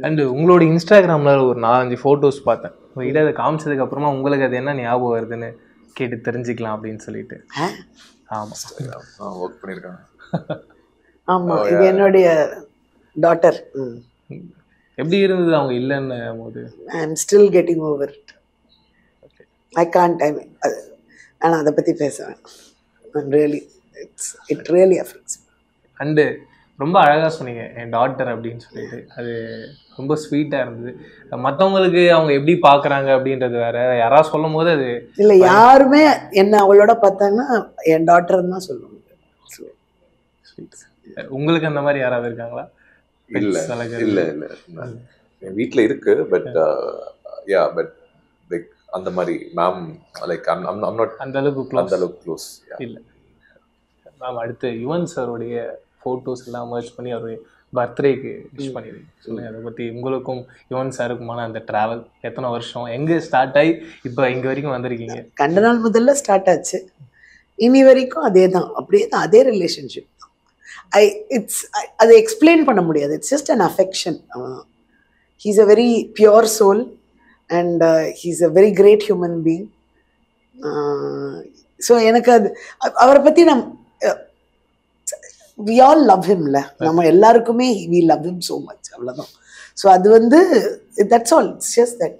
And உங்களோட இன்ஸ்டாகிராம்ல ஒரு 4-5 ஃபோட்டோஸ் பார்த்தேன். உங்ககிட்ட அதை காமிச்சதுக்கு அப்புறமா உங்களுக்கு அது என்ன ஞாபகம் வருதுன்னு கேட்டு தெரிஞ்சுக்கலாம் அப்படின்னு சொல்லிட்டு. ஆமாம், ஒர்க் பண்ணியிருக்காங்க. ஆமாம், இது என்னுடைய டாட்டர். எப்படி இருந்தது அவங்க இல்லைன்னு போது? I am still getting over it. I can't time. ஆனால் அதை பற்றி பேசுவேன். It really affects. அண்டு ரொம்ப அழகாக சொன்னீங்க என் டாட்டர் அப்படின்னு சொல்லிட்டு. அது ரொம்ப ஸ்வீட்டாக இருந்தது. மற்றவங்களுக்கு அவங்க எப்படி பார்க்குறாங்க அப்படின்றது வேற, யாராவது சொல்லும் போது அது இல்லை, யாருமே என்ன அவளோட பார்த்தாங்கன்னா என் டாட்டர்னு தான் சொல்லுவாங்க. உங்களுக்கு அந்த மாதிரி யாராவது இருக்காங்களா? இல்லை இல்லை இல்லை, என் வீட்டில் இருக்கு. பட் யா, பட் லைக் அந்த மாதிரி மேம் லைக் I'm not அந்த அளவுக்கு க்ளோஸ் இல்லை. மேம் அடுத்து யுவன் சாருடைய ஃபோட்டோஸ் எல்லாம் மர்ஜ் பண்ணி அவருடைய பர்த்டேக்கு விஷ் பண்ணிடுங்க. சொல்லுங்கள் அதை பற்றி. உங்களுக்கும் யுவன் சாருக்குமான அந்த ட்ராவல் எத்தனை வருஷம், எங்கே ஸ்டார்ட் ஆகி இப்போ இங்கே வரைக்கும் வந்திருக்கீங்க? கண்ட நாள் முதல்ல ஸ்டார்ட் ஆச்சு, இனி வரைக்கும் அதே தான், அப்படியே தான், அதே ரிலேஷன்ஷிப் தான். அதை எக்ஸ்பிளைன் பண்ண முடியாது. It's just an affection. He's a very pure soul and he's a very great human being. So எனக்கு அது அவரை பற்றி we all love him ல, நம்ம எல்லாருக்குமே we love him so much, அவ்வளவுதான். ஸோ அது வந்து that's all, it's just that.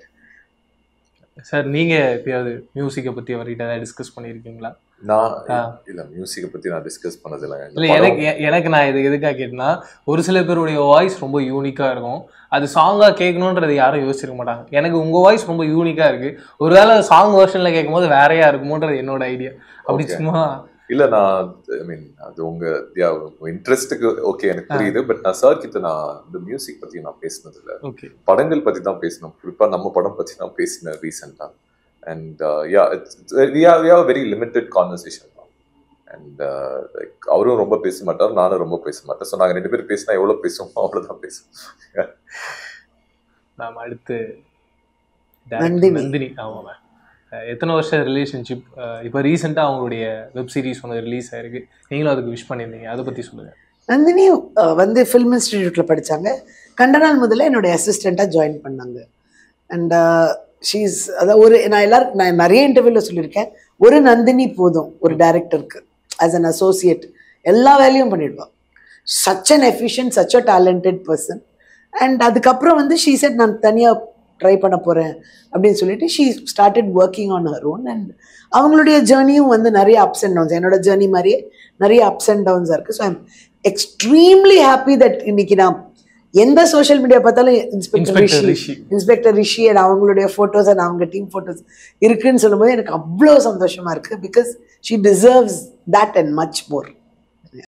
Sir நீங்கள் எப்பயாவது மியூசிக்கை பற்றி அவர்கிட்ட ஏதாவது டிஸ்கஸ் பண்ணியிருக்கீங்களா? நான் இல்லை, மியூசிக்கை பற்றி நான் டிஸ்கஸ் பண்ணதில்லை. இல்லை, எனக்கு நான் இது எதுக்காக கேட்டேன்னா, ஒரு சில பேருடைய வாய்ஸ் ரொம்ப யூனிக்காக இருக்கும். அது சாங்காக கேட்கணுன்றது யாரும் யோசிச்சிருக்க மாட்டாங்க. எனக்கு உங்கள் வாய்ஸ் ரொம்ப யூனிக்காக இருக்குது, ஒருவேளை சாங் வெர்ஷனில் கேட்கும்போது வேறையாக இருக்குமோன்றது என்னோட ஐடியா. அப்படி சும்மா இல்லை, நான் ஐ மீன் அது உங்கள் இன்ட்ரெஸ்ட்டுக்கு ஓகே, எனக்கு புரியுது. பட் நான் சார் கிட்ட நான் இந்த மியூசிக் பற்றி நான் பேசினது இல்லை. ஓகே, படங்கள் பற்றி தான் பேசினோம். குறிப்பாக நம்ம படம் பற்றி தான் பேசினேன் ரீசெண்டாக. And we have a very limited conversation now. And like அவரும் ரொம்ப பேச மாட்டார், நானும் ரொம்ப பேச மாட்டேன். ஸோ நாங்கள் 2 பேரும் பேசினா எவ்வளோ பேசுவோமோ அவ்வளோதான் பேசுவோம். மேம் அடுத்து நந்தினி. ஆமாம் மேம், எத்தனை வருஷம் ரிலேஷன்ஷிப்? இப்போ ரீசெண்டாக அவங்களுடைய வெப் சீரிஸ் ஒன்று ரிலீஸ் ஆயிருக்கு, நீங்களும் அதுக்கு விஷ் பண்ணியிருந்தீங்க, அதை பற்றி சொல்லுங்கள். நந்தினி வந்து ஃபில்ம் இன்ஸ்டிடியூட்டில் படித்தாங்க. கண்ட நாள் முதல்ல என்னுடைய அசிஸ்டண்ட்டாக ஜாயின் பண்ணாங்க. அண்ட் ஷீஸ் அதாவது நான் நிறைய இன்டர்வியூவில் சொல்லியிருக்கேன், ஒரு நந்தினி போதும் ஒரு டைரக்டருக்கு. ஆஸ் அன் அசோசியேட் எல்லா வேலையும் பண்ணிடுவாள். Such an efficient, such a talented person. And அதுக்கப்புறம் வந்து ஷீ செட் நான் தனியாக ட்ரை பண்ண போகிறேன் அப்படின்னு சொல்லிட்டு she started working on her own. And அவங்களுடைய ஜேர்னியும் வந்து நிறைய அப்ஸ் அண்ட் டவுன்ஸ், என்னோட ஜேர்னி மாதிரியே நிறைய அப்ஸ் அண்ட் டவுன்ஸாக இருக்குது. So I'm extremely happy that இன்னைக்கு நான் எந்த சோஷியல் மீடியா பார்த்தாலும் இன்ஸ்பெக்டர் ரிஷி அண்ட் அவங்களுடைய ஃபோட்டோஸ் அண்ட் அவங்க டீம் ஃபோட்டோஸ் இருக்குன்னு சொல்லும்போது எனக்கு அவ்வளோ சந்தோஷமாக இருக்குது. Because she deserves that and much more.